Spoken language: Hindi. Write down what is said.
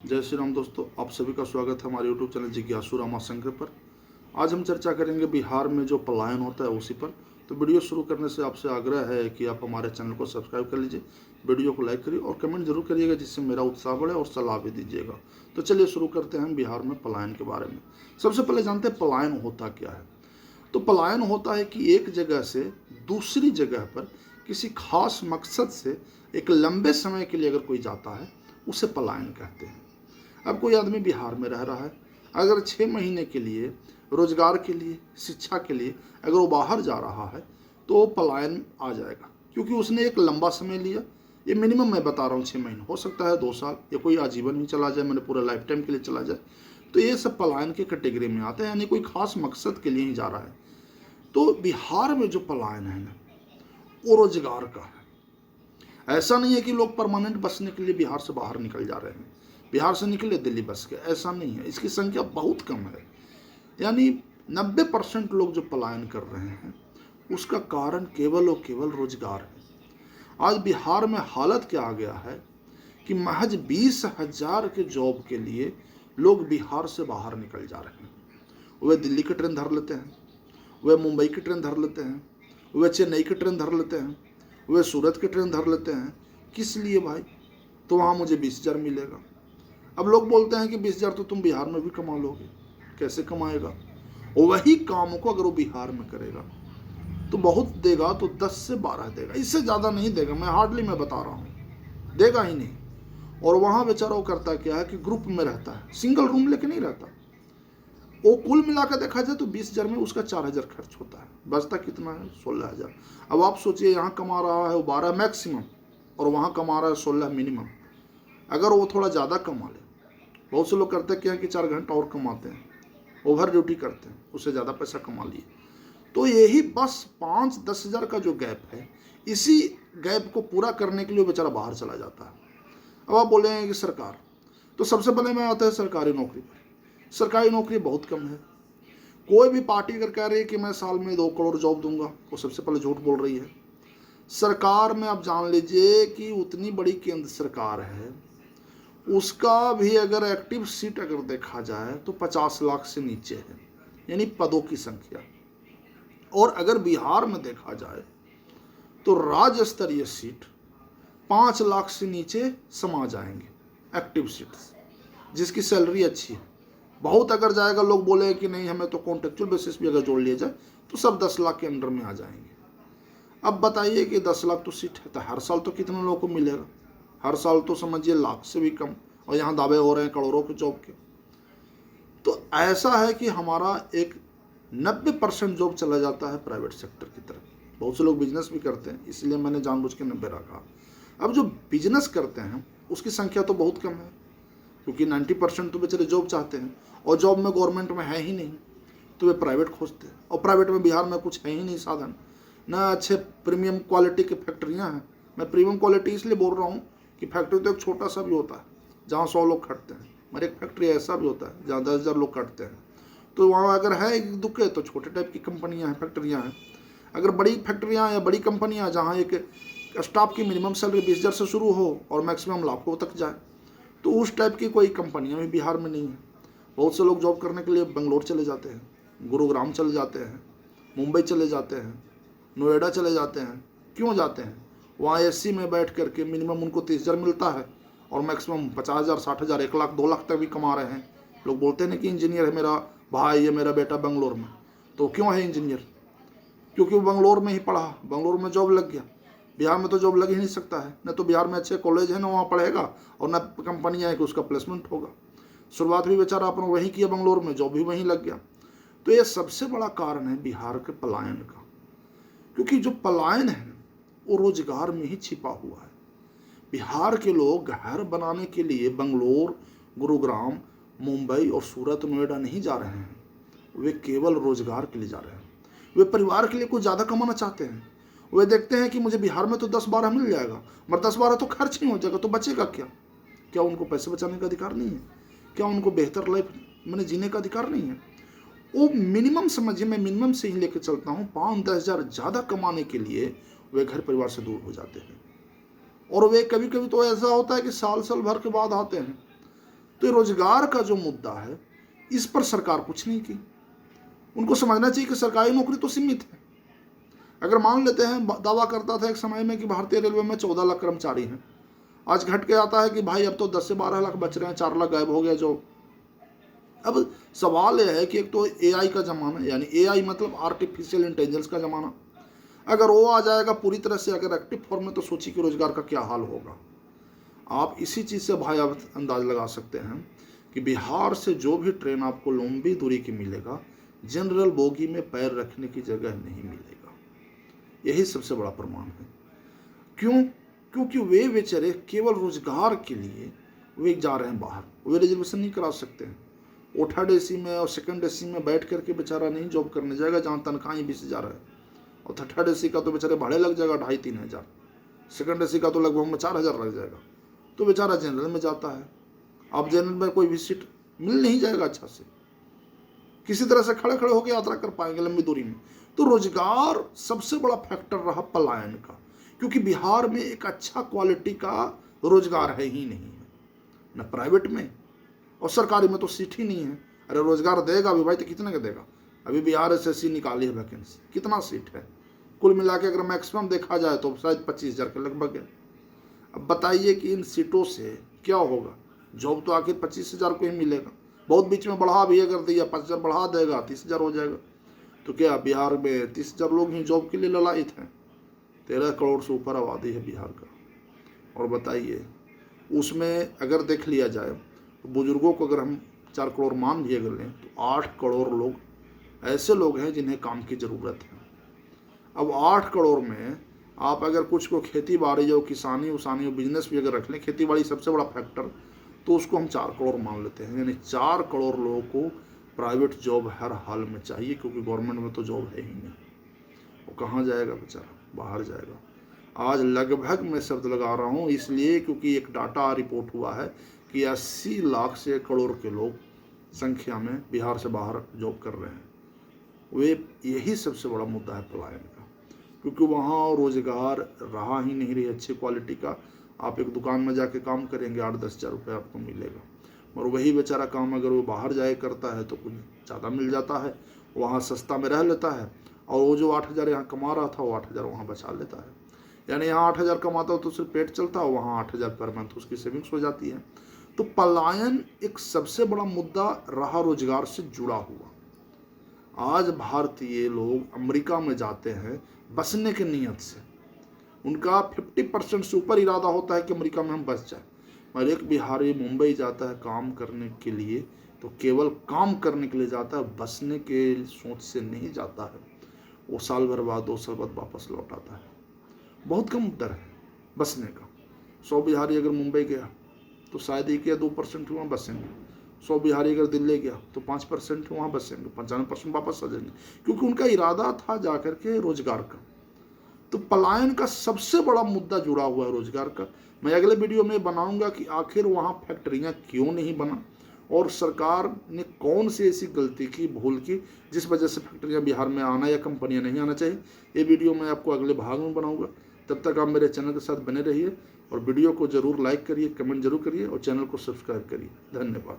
जय श्री राम दोस्तों, आप सभी का स्वागत है हमारे यूट्यूब चैनल जिज्ञासु रामाशंकर पर। आज हम चर्चा करेंगे बिहार में जो पलायन होता है उसी पर। तो वीडियो शुरू करने से आपसे आग्रह है कि आप हमारे चैनल को सब्सक्राइब कर लीजिए, वीडियो को लाइक करिए और कमेंट जरूर करिएगा, जिससे मेरा उत्साह बढ़े और सलाह भी दीजिएगा। तो चलिए शुरू करते हैं बिहार में पलायन के बारे में। सबसे पहले जानते हैं पलायन होता क्या है। तो पलायन होता है कि एक जगह से दूसरी जगह पर किसी खास मकसद से एक लंबे समय के लिए अगर कोई जाता है उसे पलायन कहते हैं। अब कोई आदमी बिहार में रह रहा है, अगर 6 महीने के लिए रोजगार के लिए, शिक्षा के लिए अगर वो बाहर जा रहा है तो वो पलायन आ जाएगा, क्योंकि उसने एक लंबा समय लिया। ये मिनिमम मैं बता रहा हूँ 6 महीने, हो सकता है 2 साल या कोई आजीवन ही चला जाए, मैंने पूरा लाइफ टाइम के लिए चला जाए। तो ये सब पलायन के कैटेगरी में आते हैं, यानी कोई खास मकसद के लिए ही जा रहा है। तो बिहार में जो पलायन है ना, वो रोजगार का है। ऐसा नहीं है कि लोग परमानेंट बसने के लिए बिहार से बाहर निकल जा रहे हैं, बिहार से निकले दिल्ली बस के, ऐसा नहीं है। इसकी संख्या बहुत कम है, यानी 90% लोग जो पलायन कर रहे हैं उसका कारण केवल और केवल रोजगार है। आज बिहार में हालत क्या आ गया है कि महज 20,000 के जॉब के लिए लोग बिहार से बाहर निकल जा रहे हैं। वे दिल्ली की ट्रेन धर लेते हैं, वे मुंबई की ट्रेन धर लेते हैं, वे चेन्नई की ट्रेन धर लेते हैं, वे सूरत की ट्रेन धर लेते हैं। किस लिए भाई? तो वहाँ मुझे 20,000 मिलेगा। अब लोग बोलते हैं कि 20,000 तो तुम बिहार में भी कमा लोगे। कैसे कमाएगा? वही काम को अगर वो बिहार में करेगा तो बहुत देगा तो 10 से 12 देगा, इससे ज़्यादा नहीं देगा। मैं बता रहा हूँ, देगा ही नहीं। और वहाँ बेचारा वो करता क्या है कि ग्रुप में रहता है, सिंगल रूम लेके नहीं रहता। वो कुल मिलाकर देखा जाए तो 20,000 में उसका 4,000 खर्च होता है, बचता कितना है? 16,000। अब आप सोचिए, यहाँ कमा रहा है वो 12 मैक्सिमम और वहाँ कमा रहा है 16 मिनिमम। अगर वो थोड़ा ज़्यादा कमा ले, बहुत से लोग करते क्या है कि 4 घंटा और कमाते हैं, ओवर ड्यूटी करते हैं, उससे ज़्यादा पैसा कमा लिए। तो यही बस 5-10 हज़ार का जो गैप है, इसी गैप को पूरा करने के लिए बेचारा बाहर चला जाता है। अब आप बोलेंगे कि सरकार, तो सबसे पहले मैं आता है सरकारी नौकरी पर। सरकारी नौकरी बहुत कम है। कोई भी पार्टी अगर कह रही है कि मैं साल में 2 करोड़ जॉब दूंगा, वो सबसे पहले झूठ बोल रही है। सरकार में आप जान लीजिए कि उतनी बड़ी केंद्र सरकार है, उसका भी अगर एक्टिव सीट अगर देखा जाए तो 50 लाख से नीचे है, यानी पदों की संख्या। और अगर बिहार में देखा जाए तो राज्य स्तरीय सीट 5 लाख से नीचे समा जाएंगे, एक्टिव सीट्स जिसकी सैलरी अच्छी है। बहुत अगर जाएगा, लोग बोले कि नहीं हमें तो कॉन्ट्रेक्चुअल बेसिस भी अगर जोड़ लिया जाए तो सब 10 लाख के अंडर में आ जाएंगे। अब बताइए कि 10 लाख तो सीट है, तो हर साल तो कितने लोगों को मिलेगा? हर साल तो समझिए लाख से भी कम, और यहाँ दावे हो रहे हैं करोड़ों के जॉब के। तो ऐसा है कि हमारा एक 90% जॉब चला जाता है प्राइवेट सेक्टर की तरफ। बहुत से लोग बिजनेस भी करते हैं, इसलिए मैंने जानबूझ के 90 रखा। अब जो बिजनेस करते हैं उसकी संख्या तो बहुत कम है, क्योंकि 90% तो बेचारे जॉब चाहते हैं, और जॉब में गवर्नमेंट में है ही नहीं, तो वे प्राइवेट खोजते हैं। और प्राइवेट में बिहार में कुछ है ही नहीं साधन, ना अच्छे प्रीमियम क्वालिटी की फैक्ट्रियाँ हैं। मैं प्रीमियम क्वालिटी इसलिए बोल रहा हूँ कि फैक्ट्री तो एक छोटा सा भी होता है जहाँ 100 लोग खटते हैं, मगर एक फैक्ट्री ऐसा भी होता है जहाँ 10,000 लोग खटते हैं। तो वहाँ अगर है एक दुखे तो छोटे टाइप की कंपनियाँ हैं, फैक्ट्रियाँ हैं। अगर बड़ी फैक्ट्रियाँ या बड़ी कंपनियाँ जहाँ एक स्टाफ की मिनिमम सैलरी 20,000 से शुरू हो और मैक्सिमम लाखों तक जाए, तो उस टाइप की कोई कंपनियाँ भी बिहार में नहीं है। बहुत से लोग जॉब करने के लिए बेंगलोर चले जाते हैं, गुरुग्राम चले जाते हैं, मुंबई चले जाते हैं, नोएडा चले जाते हैं। क्यों जाते हैं? वहाँ एसी में बैठ करके मिनिमम उनको 30,000 मिलता है और मैक्सिमम 50,000, 60,000, 1 लाख, 2 लाख तक भी कमा रहे हैं। लोग बोलते हैं ना कि इंजीनियर है मेरा भाई या मेरा बेटा बेंगलोर में। तो क्यों है इंजीनियर? क्योंकि वो बेंगलोर में ही पढ़ा, बेंगलोर में जॉब लग गया। बिहार में तो जॉब लग ही नहीं सकता है, न तो बिहार में अच्छे कॉलेज है, ना वहाँ पढ़ेगा, और न कंपनियाँ है कि उसका प्लेसमेंट होगा। शुरुआत भी बेचारा अपना वहीं किया बेंगलोर में, जॉब भी वहीं लग गया। तो ये सबसे बड़ा कारण है बिहार के पलायन का, क्योंकि जो पलायन है वो रोजगार में ही छिपा हुआ है। बिहार के लोग घर बनाने के लिए बेंगलोर, गुरुग्राम, मुंबई और सूरत, नोएडा नहीं जा रहे हैं। वे केवल रोजगार के लिए जा रहे हैं। वे परिवार के लिए कुछ ज़्यादा कमाना चाहते हैं। वे देखते हैं कि मुझे बिहार में तो 10-12 मिल जाएगा, मगर 10-12 तो खर्च नहीं हो जाएगा, तो बचेगा क्या? क्या उनको पैसे बचाने का अधिकार नहीं है? क्या उनको बेहतर लाइफ मैंने जीने का अधिकार नहीं है? वो मिनिमम, समझिए मैं मिनिमम से ही लेकर चलता हूँ, 5-10 हज़ार ज़्यादा कमाने के लिए वे घर परिवार से दूर हो जाते हैं। और वे कभी कभी तो ऐसा होता है कि साल साल भर के बाद आते हैं। तो ये रोजगार का जो मुद्दा है, इस पर सरकार कुछ नहीं की। उनको समझना चाहिए कि सरकारी नौकरी तो सीमित है। अगर मान लेते हैं, दावा करता था एक समय में कि भारतीय रेलवे में 14 लाख कर्मचारी हैं, आज घट के आता है कि भाई अब तो 10 से 12 लाख बच रहे हैं, 4 लाख गायब हो गया जो। अब सवाल यह है कि एक तो एआई का जमाना, यानी एआई मतलब आर्टिफिशियल इंटेलिजेंस का जमाना, अगर वो आ जाएगा पूरी तरह से अगर एक्टिव फॉर्म में, तो सोचिए कि रोजगार का क्या हाल होगा। आप इसी चीज़ से भाई आप अंदाज लगा सकते हैं कि बिहार से जो भी ट्रेन आपको लंबी दूरी की मिलेगा, जनरल बोगी में पैर रखने की जगह नहीं मिलेगा। यही सबसे बड़ा प्रमाण है। क्यों? क्योंकि वे बेचारे केवल रोजगार के लिए वे जा रहे हैं बाहर, वे रिजर्वेशन नहीं करा सकते हैं। वो थर्ड एसी में और सेकंड एसी में बैठ करके बेचारा नहीं जॉब करने जाएगा, जहाँ तनख्वाह 20,000 है, और थर्ड एसी का तो बेचारे भाड़े लग जाएगा 2,500-3 हज़ार, सेकंड एसी का तो लगभग में 4,000 लग जाएगा, तो बेचारा जनरल में जाता है। अब जनरल में कोई भी सीट मिल नहीं जाएगा अच्छा से, किसी तरह से खड़े खड़े होकर यात्रा कर पाएंगे लंबी दूरी में। तो रोजगार सबसे बड़ा फैक्टर रहा पलायन का, क्योंकि बिहार में एक अच्छा क्वालिटी का रोजगार है ही नहीं है, न प्राइवेट में और सरकारी में तो सीट ही नहीं है। अरे रोजगार देगा भी भाई तो कितने का देगा? अभी बिहार एसएससी निकाली है वैकेंसी, कितना सीट है? कुल मिला के अगर मैक्सिमम देखा जाए तो शायद 25,000 के लगभग है। अब बताइए कि इन सीटों से क्या होगा? जॉब तो आखिर 25,000 को ही मिलेगा। बहुत बीच में बढ़ा भी अगर दिया, 5,000 बढ़ा देगा, 30,000 हो जाएगा। तो क्या बिहार में 30,000 लोग ही जॉब के लिए ललायित हैं? 13 करोड़ से ऊपर आबादी है बिहार का। और बताइए उसमें अगर देख लिया जाए तो बुजुर्गों को अगर हम 4 करोड़ मान भी अगर लें, तो 8 करोड़ लोग ऐसे लोग हैं जिन्हें काम की ज़रूरत है। अब 8 करोड़ में आप अगर कुछ को खेती बाड़ी जो किसानी उसानी और बिजनेस भी अगर रख लें, खेती बाड़ी सबसे बड़ा फैक्टर, तो उसको हम 4 करोड़ मान लेते हैं। यानी 4 करोड़ लोगों को प्राइवेट जॉब हर हाल में चाहिए, क्योंकि गवर्नमेंट में तो जॉब है ही नहीं। वो कहाँ जाएगा बेचारा? बाहर जाएगा। आज लगभग मैं शब्द लगा रहा हूँ इसलिए क्योंकि एक डाटा रिपोर्ट हुआ है कि 80 लाख से 1 करोड़ के लोग संख्या में बिहार से बाहर जॉब कर रहे हैं। वे यही सबसे बड़ा मुद्दा है पलायन का, क्योंकि वहाँ रोजगार रहा ही नहीं रही अच्छी क्वालिटी का। आप एक दुकान में जाके काम करेंगे, 8-10 हज़ार रुपये आपको मिलेगा, और वही बेचारा काम अगर वो बाहर जाए करता है तो कुछ ज़्यादा मिल जाता है, वहाँ सस्ता में रह लेता है, और वो जो 8,000 यहाँ कमा रहा था वो 8,000 वहाँ बचा लेता है। यानी यहाँ 8,000 कमाता हो तो सिर्फ पेट चलता है, वहाँ 8,000 पर मंथ उसकी सेविंग्स हो जाती है। तो पलायन एक सबसे बड़ा मुद्दा रहा रोजगार से जुड़ा हुआ। आज भारतीय लोग अमेरिका में जाते हैं बसने की नीयत से, उनका 50% से ऊपर इरादा होता है कि अमेरिका में हम बस जाए। और एक बिहारी मुंबई जाता है काम करने के लिए, तो केवल काम करने के लिए जाता है, बसने के सोच से नहीं जाता है। वो साल भर बाद 2 साल बाद वापस लौट आता है। बहुत कम दर है बसने का। 100 बिहारी अगर मुंबई गया तो शायद 1 या 2% वहाँ बसेंगे। 100 बिहारी अगर दिल्ली गया तो 5% वहाँ बसेंगे, 95% वापस आ जाएंगे, क्योंकि उनका इरादा था जाकर के रोजगार का। तो पलायन का सबसे बड़ा मुद्दा जुड़ा हुआ है रोजगार का। मैं अगले वीडियो में बनाऊंगा कि आखिर वहाँ फैक्ट्रियाँ क्यों नहीं बना, और सरकार ने कौन सी ऐसी गलती की, भूल की, जिस वजह से फैक्ट्रियाँ बिहार में आना या कंपनियाँ नहीं आना चाहिए। ये वीडियो मैं आपको अगले भाग में बनाऊंगा। तब तक आप मेरे चैनल के साथ बने रहिए, और वीडियो को जरूर लाइक करिए, कमेंट जरूर करिए, और चैनल को सब्सक्राइब करिए। धन्यवाद।